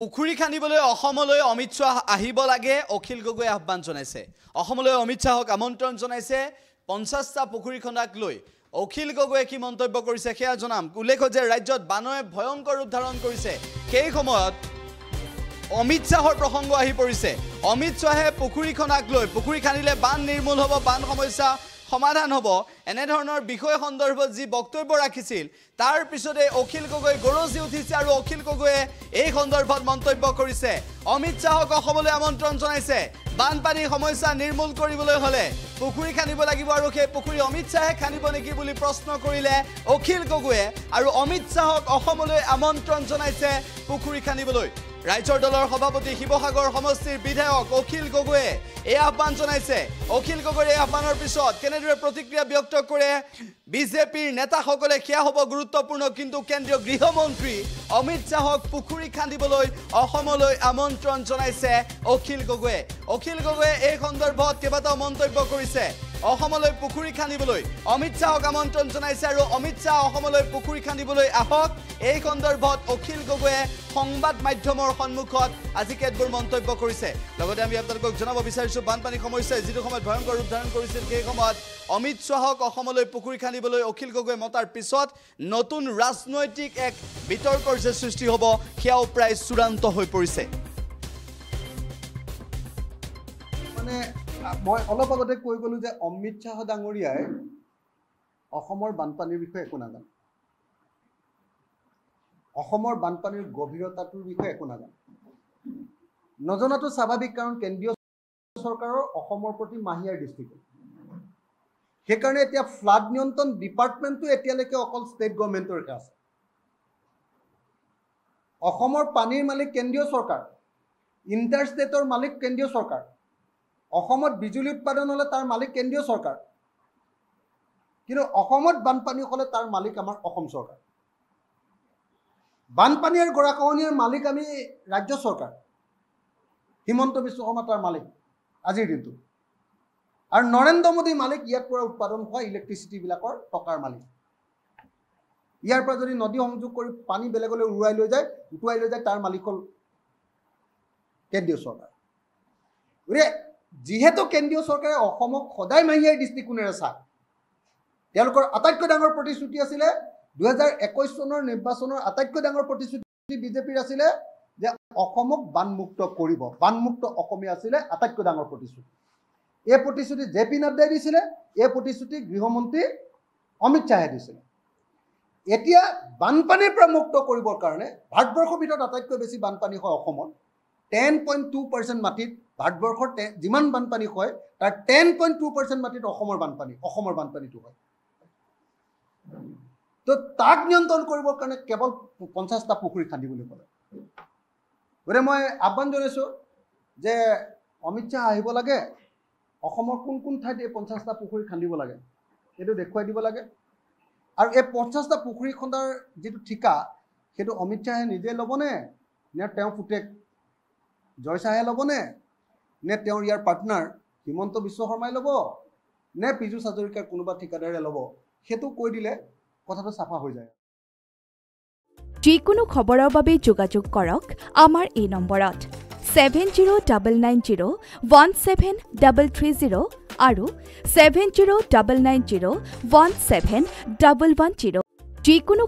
পুখুৰী খানিবলৈ অসমলৈ অমিত শাহ আহিব লাগে অখিল গগৈ আহ্বান জনাইছে অসমলৈ অমিত শাহক আমন্ত্ৰণ জনাইছে 50টা পুখুৰী খন্দাক লৈ অখিল গগৈয়ে কি মন্তব্য কৰিছে সেয়া জনাম উল্লেখ যে ৰাজ্যত বানয়ে ভয়ংকৰ ৰূপ ধাৰণ কৰিছে সেই সময়ত অমিত শাহৰ প্ৰসংগ আহি পৰিছে অমিত শাহে পুখুৰী খন্দাক লৈ পুখুৰী খানিলে বান নিৰ্মূল হ'ব বান সমস্যা সমাধান হ'ব এনে ধৰণৰ বিষয় সন্দৰ্ভত যি বক্তব্য ৰাখিছিল তাৰ পিছতে অখিল গগৈ গৰজি উঠিছে আৰু অখিল গগৈয়ে এই সন্দৰ্ভত মন্তব্য কৰিছে অমিত শাহক অসমলৈ আমন্ত্ৰণ জনাইছে বানপানী সমস্যা নিৰ্মূল কৰিবলৈ হলে পুখুৰী খানিব লাগিব আৰু সেই পুখুৰী অমিত শাহে খানিব নেকি বুলি প্ৰশ্ন কৰিলে অখিল গগৈয়ে আৰু অমিত শাহক অসমলৈ আমন্ত্ৰণ জনাইছে পুখুৰী খানিবলৈ ৰাজ্যৰ দলৰ সভাপতি শিৱসাগৰ সমষ্টিৰ বিধায়ক অখিল গগৈয়ে এই আহ্বান জনাইছে অখিল গগৈৰ এই আহ্বানৰ পিছত কেনেদৰে প্ৰতিক্ৰিয়া ব্যক্ত কৰে বিজেপিৰ নেতাসকলে সেয়া হ'ব গুৰুত্বপূৰ্ণ কিন্তু কেন্দ্ৰীয় গৃহমন্ত্ৰী অমিত শাহক পুখুৰী খান্দিবলৈ অসমলৈ আমন্ত্ৰণ জনাইছে অখিল গগৈয়ে এই সন্দৰ্ভত কেইবাটাও মন্তব্য কৰিছে অসমলৈ পুখুৰী খান্দিবলৈ অমিত শাহক আমন্ত্ৰণ জনাইছে আৰু অমিত শাহ অসমলৈ পুখুৰী খান্দিবলৈ আহক এই সন্দৰ্ভত অখিল গগৈয়ে সংবাদ মাধ্যমৰ সন্মুখত আজি কেতবোৰ মন্তব্য কৰিছে লগতে আমি আপোনালোকক জনাব বিচাৰিছো বানপানী সমস্যাই যিটো সময়ত ভয়ংকৰ ৰূপ ধাৰণ কৰিছিল সেই সময়ত অমিত শাহক অসমলৈ পুখুৰী খান্দিবলৈ অখিল গগৈ মতাৰ পিছত নতুন ৰাজনৈতিক এক বিতৰ্কৰ যে সৃষ্টি হ'ব সেয়াও প্ৰায় চূড়ান্ত হৈ পৰিছে মানে মই অলপ আগতে কৈ গলো যে অমিত শাহ ডাঙৰীয়াই অসমৰ বানপানীৰ বিষয়ে একো নাজানে অসমৰ বানপানীৰ গভীৰতাটোৰ বিষয়ে একো নাজানে নজনাটো স্বাভাৱিক কাৰণ কেন্দ্ৰীয় চৰকাৰৰ অসমৰ প্ৰতি মাহিয়াৰ দৃষ্টিকোণ সেইকাৰণে এতিয়া ফ্লাড নিয়ন্ত্ৰণ ডিপাৰ্টমেণ্টটো এতিয়ালৈকে অকল ষ্টেট গভৰ্ণমেণ্টৰ আছে অসমৰ পানীৰ মালিক কেন্দ্ৰীয় চৰকাৰ ইণ্টাৰ ষ্টেটৰ মালিক কেন্দ্ৰীয় চৰকাৰ অসমত বিজুলী উৎপাদন হলে তাৰ মালিক কেন্দ্ৰীয় চৰকাৰ কিন্তু অসমত বানপানী হলে তাৰ মালিক আমাৰ অসম চৰকাৰ বানপানীৰ গৰাখহনীয়াৰ মালিক আমি ৰাজ্য চৰকাৰ হিমন্ত বিশ্ব শৰ্মা তাৰ মালিক আজিৰ দিনটো আৰু নৰেন্দ্ৰ মোদী মালিক ইয়াৰ পৰা উৎপাদন হোৱা ইলেক্ট্ৰিচিটি বিলাকৰ টকাৰ মালিক ইয়াৰ পৰা যদি নদী সংযোগ কৰি পানী বেলেগলৈ উৰুৱাই লৈ যায় তাৰ মালিক হ'ল কেন্দ্ৰীয় চৰকাৰ যিহেতু কেন্দ্ৰীয় চৰকাৰে অসমক সদায় মাহিয়াৰ দৃষ্টিকোণেৰে চায় তেওঁলোকৰ আটাইতকৈ ডাঙৰ প্ৰতিশ্ৰুতি আছিলে 2021 চনৰ নিৰ্বাচনৰ আটাইতকৈ ডাঙৰ প্ৰতিশ্ৰুতি বিজেপিৰ আছিলে যে অসমক বানমুক্ত কৰিব বানমুক্ত অসমীয়া আছিলে আটাইতকৈ ডাঙৰ প্ৰতিশ্ৰুতি এই প্ৰতিশ্ৰুতি জেপি নাড্ডাই দিছিলে এই প্ৰতিশ্ৰুতি গৃহমন্ত্ৰী অমিত শাহে দিছিলে এতিয়া বানপানীৰ পৰা মুক্ত কৰিবৰ কাৰণে ভাৰতবৰ্ষৰ ভিতৰত আটাইতকৈ বেছি বানপানী হয় অসমত 10.2% মাটিত ভাৰতবৰ্ষৰ যিমান বানপানী হয় তাৰ 10.2% মাটিত অসমৰ বানপানীটো হয় তো তাক নিয়ন্ত্ৰণ কৰিবৰ কাৰণে কেৱল 50টা পুখুৰী খান্দিবলৈ ক'লে গতিকে মই আহ্বান জনাইছোঁ যে অমিত শাহ আহিব লাগে অসমৰ কোন ঠাইত এই 50টা পুখুৰী খান্দিব লাগে এইটো দেখুৱাই দিব লাগে আৰু এই 50টা পুখুৰী খন্দাৰ যিটো ঠিকা সেইটো অমিত শাহে নিজে ল'বনে নে তেওঁ পুতেক জয় শাহে ল'বনে নে তেওঁৰ ইয়াৰ পাৰ্টনাৰ হিমন্ত বিশ্ব শৰ্মাই ল'ব নে পীযুষ হাজৰিকাৰ কোনোবা ঠিকাদাৰে ল'ব সেইটো কৈ দিলে কথাটো চাফা হৈ যায় যিকোনো খবৰৰ বাবে যোগাযোগ কৰক আমাৰ এই নম্বৰত 7099017330 আৰু 7099017110 যিকোনো